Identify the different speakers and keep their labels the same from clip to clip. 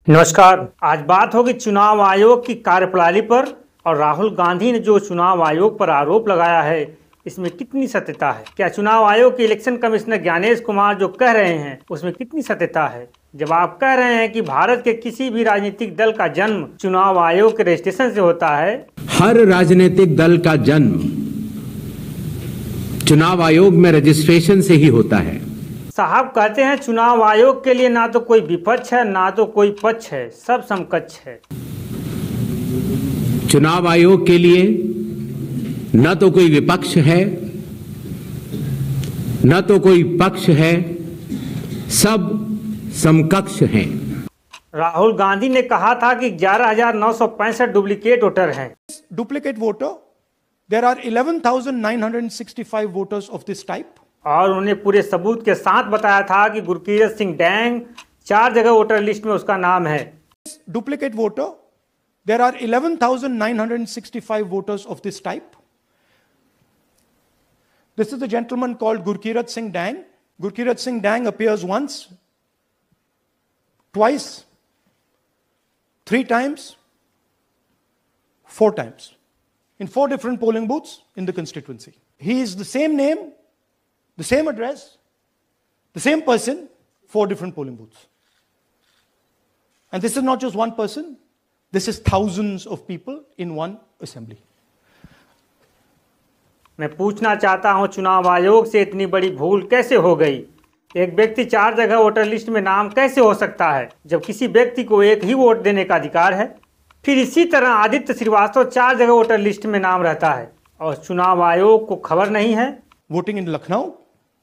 Speaker 1: नमस्कार। आज बात होगी चुनाव आयोग की कार्यप्रणाली पर और राहुल गांधी ने जो चुनाव आयोग पर आरोप लगाया है इसमें कितनी सत्यता है। क्या चुनाव आयोग के इलेक्शन कमिश्नर ज्ञानेश कुमार जो कह रहे हैं उसमें कितनी सत्यता है। जब आप कह रहे हैं कि भारत के किसी भी राजनीतिक दल का जन्म चुनाव आयोग के रजिस्ट्रेशन से होता है।
Speaker 2: हर राजनीतिक दल का जन्म चुनाव आयोग में रजिस्ट्रेशन से ही होता है।
Speaker 1: साहब कहते हैं चुनाव आयोग के लिए ना तो कोई विपक्ष है ना तो कोई पक्ष है, सब समकक्ष है।
Speaker 2: चुनाव आयोग के लिए न तो कोई विपक्ष है न तो कोई पक्ष है, सब समकक्ष हैं।
Speaker 1: राहुल गांधी ने कहा था कि 11,965 डुप्लीकेट वोटर हैं।
Speaker 3: Duplicate voter, there are 11,965 voters of this type.
Speaker 1: और उन्होंने पूरे सबूत के साथ बताया था कि गुरकीरत सिंह डैंग 4 जगह वोटर लिस्ट में उसका नाम है।
Speaker 3: Duplicate voter, there are 11,965 voters of this type. This is the gentleman called Gurkirat Singh Dang. Gurkirat Singh Dang appears once, twice, 3 times, 4 times in 4 different polling booths in the constituency. He is the same name, the same address, the same person, 4 different polling booths. And this is not just one person, this is thousands of people in one assembly.
Speaker 1: मैं पूछना चाहता हूं चुनाव आयोग से इतनी बड़ी भूल कैसे हो गई। एक व्यक्ति 4 जगह वोटर लिस्ट में नाम कैसे हो सकता है जब किसी व्यक्ति को एक ही वोट देने का अधिकार है। फिर इसी तरह आदित्य श्रीवास्तव 4 जगह वोटर लिस्ट में नाम रहता है और चुनाव आयोग को खबर नहीं है।
Speaker 3: Voting in Lucknow,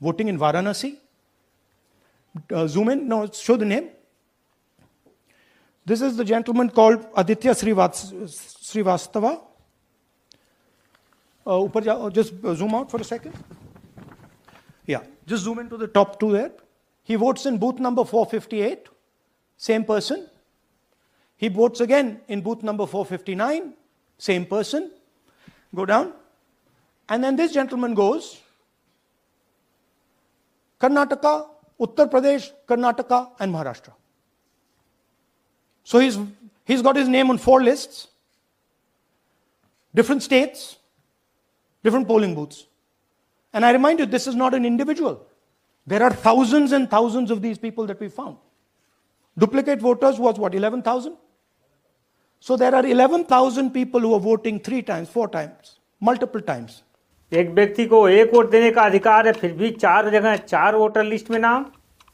Speaker 3: voting in Varanasi. Zoom in, no, show the name. This is the gentleman called Aditya Srivastava. Just zoom out for a second. Yeah, just zoom into the top 2 there. He votes in booth number 458, same person. He votes again in booth number 459, same person. Go down. And then this gentleman goes Karnataka, Uttar Pradesh, Karnataka, and Maharashtra. So he's got his name on 4 lists, different states, different polling booths. And I remind you, this is not an individual. There are thousands and thousands of these people that we found. Duplicate voters was what, 11,000? So there are 11,000 people who are voting 3 times, 4 times, multiple times.
Speaker 1: एक व्यक्ति को एक vote देने का अधिकार है, फिर भी 4 जगह 4 वोटर लिस्ट में नाम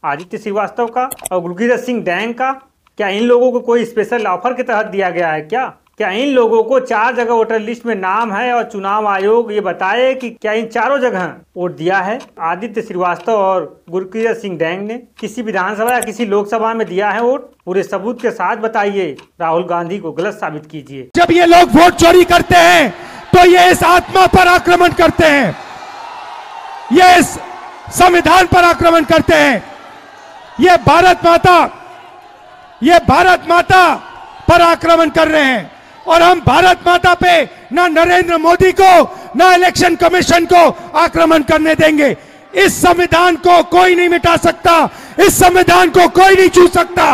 Speaker 1: आदित्य श्रीवास्तव का और गुरकीरत सिंह डैंग का। क्या इन लोगों को कोई स्पेशल ऑफर के तहत दिया गया है क्या इन लोगों को 4 जगह वोटर लिस्ट में नाम है और चुनाव आयोग ये बताए कि क्या इन चारों जगह वोट दिया है। आदित्य श्रीवास्तव और गुरकीरत सिंह डैंग ने किसी विधानसभा या किसी लोकसभा में दिया है वोट, पूरे सबूत के साथ बताइए। राहुल गांधी को गलत साबित कीजिए।
Speaker 3: जब ये लोग वोट चोरी करते हैं तो ये इस आत्मा पर आक्रमण करते हैं, ये इस संविधान पर आक्रमण करते हैं, ये भारत माता पर आक्रमण कर रहे हैं। और हम भारत माता पे ना नरेंद्र मोदी को ना इलेक्शन कमीशन को आक्रमण करने देंगे। इस संविधान को कोई नहीं मिटा सकता, इस संविधान को कोई नहीं छू सकता।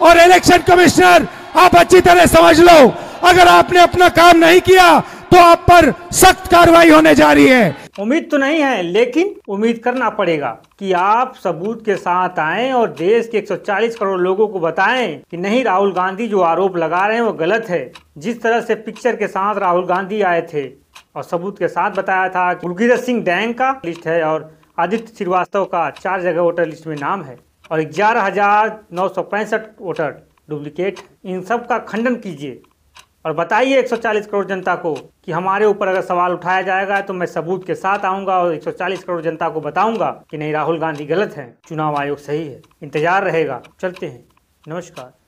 Speaker 3: और इलेक्शन कमिश्नर, आप अच्छी तरह समझ लो, अगर आपने अपना काम नहीं किया तो आप पर सख्त कार्रवाई होने जा रही है।
Speaker 1: उम्मीद तो नहीं है, लेकिन उम्मीद करना पड़ेगा कि आप सबूत के साथ आएं और देश के 140 करोड़ लोगों को बताएं कि नहीं, राहुल गांधी जो आरोप लगा रहे हैं वो गलत है। जिस तरह से पिक्चर के साथ राहुल गांधी आए थे और सबूत के साथ बताया था कि गुरकीरत सिंह डैंग का लिस्ट है और आदित्य श्रीवास्तव का 4 जगह वोटर लिस्ट में नाम है और 11,965 वोटर डुप्लीकेट, इन सब का खंडन कीजिए और बताइए 140 करोड़ जनता को कि हमारे ऊपर अगर सवाल उठाया जाएगा तो मैं सबूत के साथ आऊंगा और 140 करोड़ जनता को बताऊंगा कि नहीं, राहुल गांधी गलत हैं, चुनाव आयोग सही है। इंतजार रहेगा। चलते हैं। नमस्कार।